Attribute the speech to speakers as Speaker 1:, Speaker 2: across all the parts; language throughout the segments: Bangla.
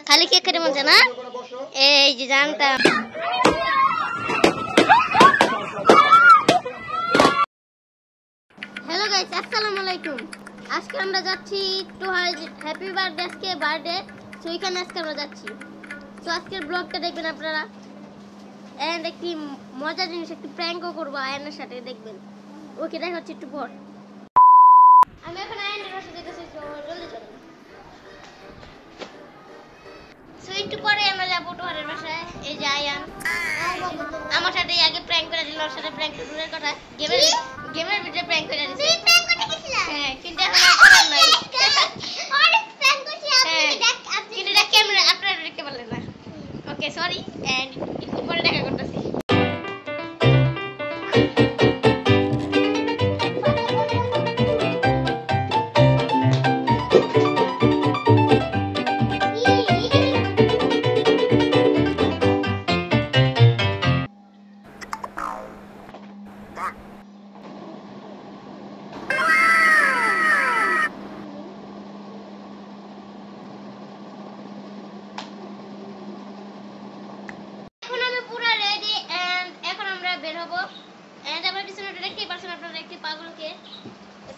Speaker 1: খালি কেক খেতে মন চায় না? এই যে জানতাম। হ্যালো গাইস, আসসালামু আলাইকুম। আজকে আমরা যাচ্ছি একটু হ্যাপি বার্থডে, আজকে বার্থডে, তো ওইখানে আজকে আমরা যাচ্ছি। তো আজকের ব্লগটা দেখবেন আপনারা, এন্ড একটি মজার জিনিস, একটি প্র্যাঙ্কও করবো আয়নের সাথে, দেখবেন। ওকে, দেখা হচ্ছে একটু পর। আমি এখন আয়নের বাসায় যেতেছি, তো জলদি চলুন। তো একটু পরে আমরা যাবো টোহারের বাসায়। এই যে আয়ান আমার সাথে আগে প্র্যাঙ্ক করে দিল, ওর সাথে প্র্যাঙ্ক দূরের কথা, গেমের ভিতরে প্র্যাঙ্ক করে দিয়েছে। তুই প্র্যাঙ্ক করতে গেছিস? হ্যাঁ, কিন্তু এখন আর করার নাই। অনেক প্র্যাঙ্ক করছি আপনি, কিন্তু এটা ক্যামেরা আপনারা দেখতে পারলেন না। ওকে, সরি, এন্ড একটু পরে দেখা করতেছি।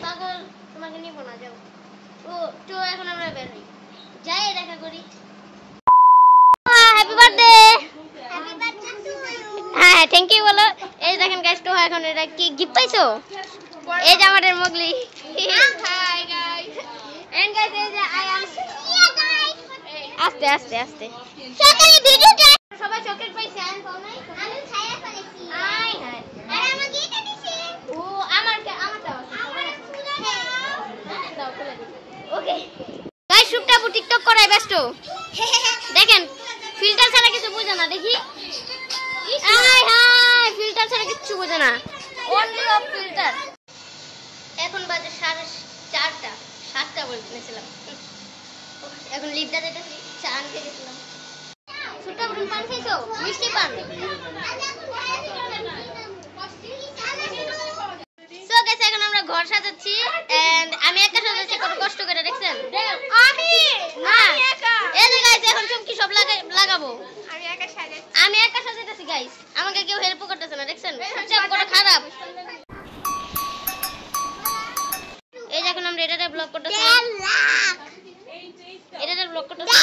Speaker 1: পাগল তোমাকে নিব না, যাও। তো এখন আমরা বের হই, যাই দেখা করি। Happy birthday. Happy birthday to you. হ্যাঁ, থ্যাংক ইউ বলো। এই দেখেন গাইস, তো এখন এটা কি গিফট পাইছো? এই যে আমাদের Mowgli. Hi guys, and guys এই যে আই এম আস্তে আস্তে আস্তে সকালে ভিডিওটা সবাই চকলেট পাইছে, আমি পাও নাই। আমি খাইয়া ফেলেছি। আই হাই, আর আমাকে এটা দিছে। ও আমারটা ওকে গাইস, শুকটাবু টিকটক করাই ব্যস্ত। দেখেন, ফিল্টার ছাড়া কিছু বোঝে না। দেখি, হাই হাই, ফিল্টার ছাড়া কিছু বোঝে না, অনলি অফ ফিল্টার। এখন বাজে 4:30, 7টা বলতেছিলাম। এখন লিপটা যেতেছি, চা আনতে গেছিলাম। শুকটাবু পান খাইছো? মিষ্টি পান। সো গাইস, এখন আমরা ঘর সাজাচ্ছি, এন্ড আমি একা সাজাচ্ছি, কত কষ্ট করে, দেখছেন? আমি একা। এই যে গাইস, এখন চুমকি সব লাগাবো। আমি একা সাজাইতেছি গাইস, আমাকে কেউ হেল্প করতেছে না, দেখছেন? সবচেয়ে বড় খারাপ। এই যে এখন আমরা এটাতে ব্লক করতেছি, এটাতে ব্লক করতেছি।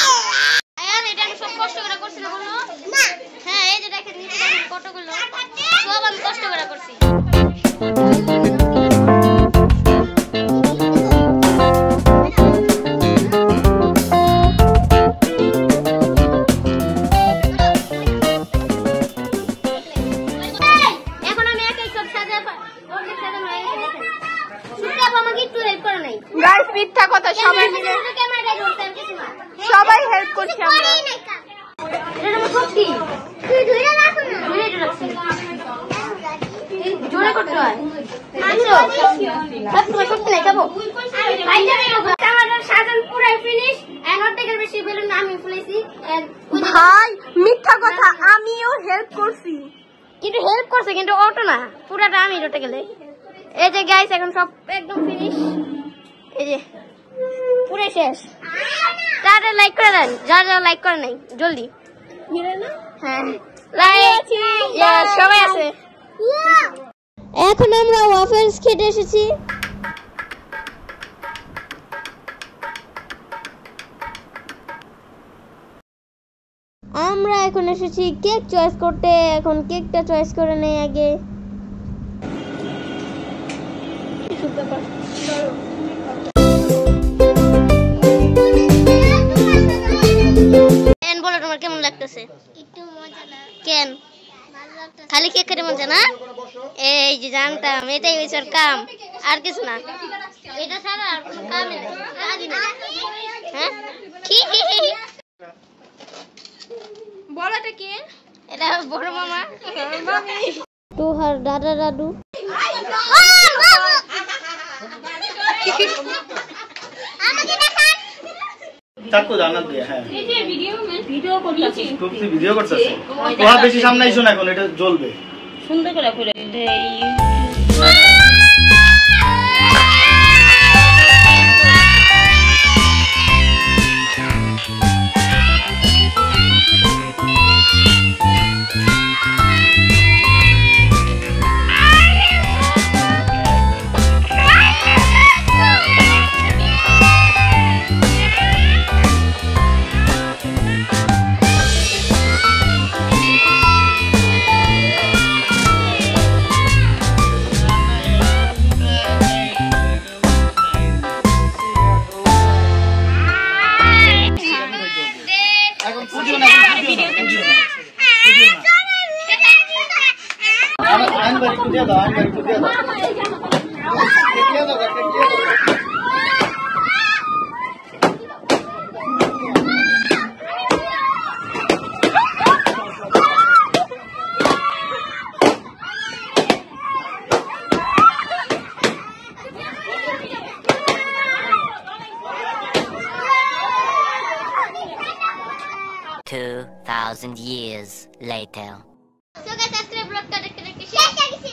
Speaker 1: আয়ান, এটা আমি সব কষ্ট করে করছি না, বলো না? হ্যাঁ, এই যে দেখেন, নিচে দেখেন কতগুলো, সব আমি কষ্ট করে করছি।
Speaker 2: গাইস, মিথ্যা কথা, সবাই মিলে সবাই হেল্প করছি আমরা।
Speaker 1: এটা আমার সত্যি, তুই ধরে রাখো না, জোরে করতে হয়। আচ্ছা, সব তোমার সত্যি নাই, যাবো। আমাদের সাজান পুরো ফিনিশ, এন্ড অর্ধেকের বেশি বেলুন আমি ফুলাইছি।
Speaker 2: ভাই, মিথ্যা কথা, আমিও হেল্প করছি।
Speaker 1: কিন্তু হেল্প করছে, কিন্তু অটো না, পুরাটা আমি রটে গেলে। এই যে গাইস, এখন সব একদম ফিনিশ, এই যে পুরো শেষ। তাড়াতাড়ি লাইক করে দেন, যারা যারা লাইক করে নাই, জলদি। হ্যাঁ, লাইক, সবাই আছে। এখন আমরা ওয়াফেলস খেতে এসেছি। আমরা এখন এসেছি কেক চয়েস করতে, এখন কেকটা চয়েস করে নেই আগে। বলো, তোমার কেমন লাগতেছে? একটু মজা না? কেন? খালি কেক খেতে মন চায় না? এই যে জানতাম, এটাই হয়েছে ওর কাম, আর কিছু না। এটা ছাড়া আর কোনো কামই নেই, কাজই নেই। হ্যাঁ, কি
Speaker 2: বলাটা কি?
Speaker 1: এটা বড় মামা, তোহার দাদা দাদু।
Speaker 3: চাকু জানা দিয়ে, হ্যাঁ, ভিডিও করতেছে। ওহা বেশি সামনে আইছো না, এখন এটা জ্বলবে
Speaker 2: সুন্দর করে করে।
Speaker 3: বুঝিও না, বুঝিও না, বুঝিও না, বুঝিও না। আইনবার একটু দিয়ে দাও, আইনবার একটু দিয়ে দাও। কেটে দাও, কেটে দাও।
Speaker 4: 2,000 years later.
Speaker 1: So guys, আজকের ব্লগটা দেখতে দেখতে শেষ হয়ে গেছে।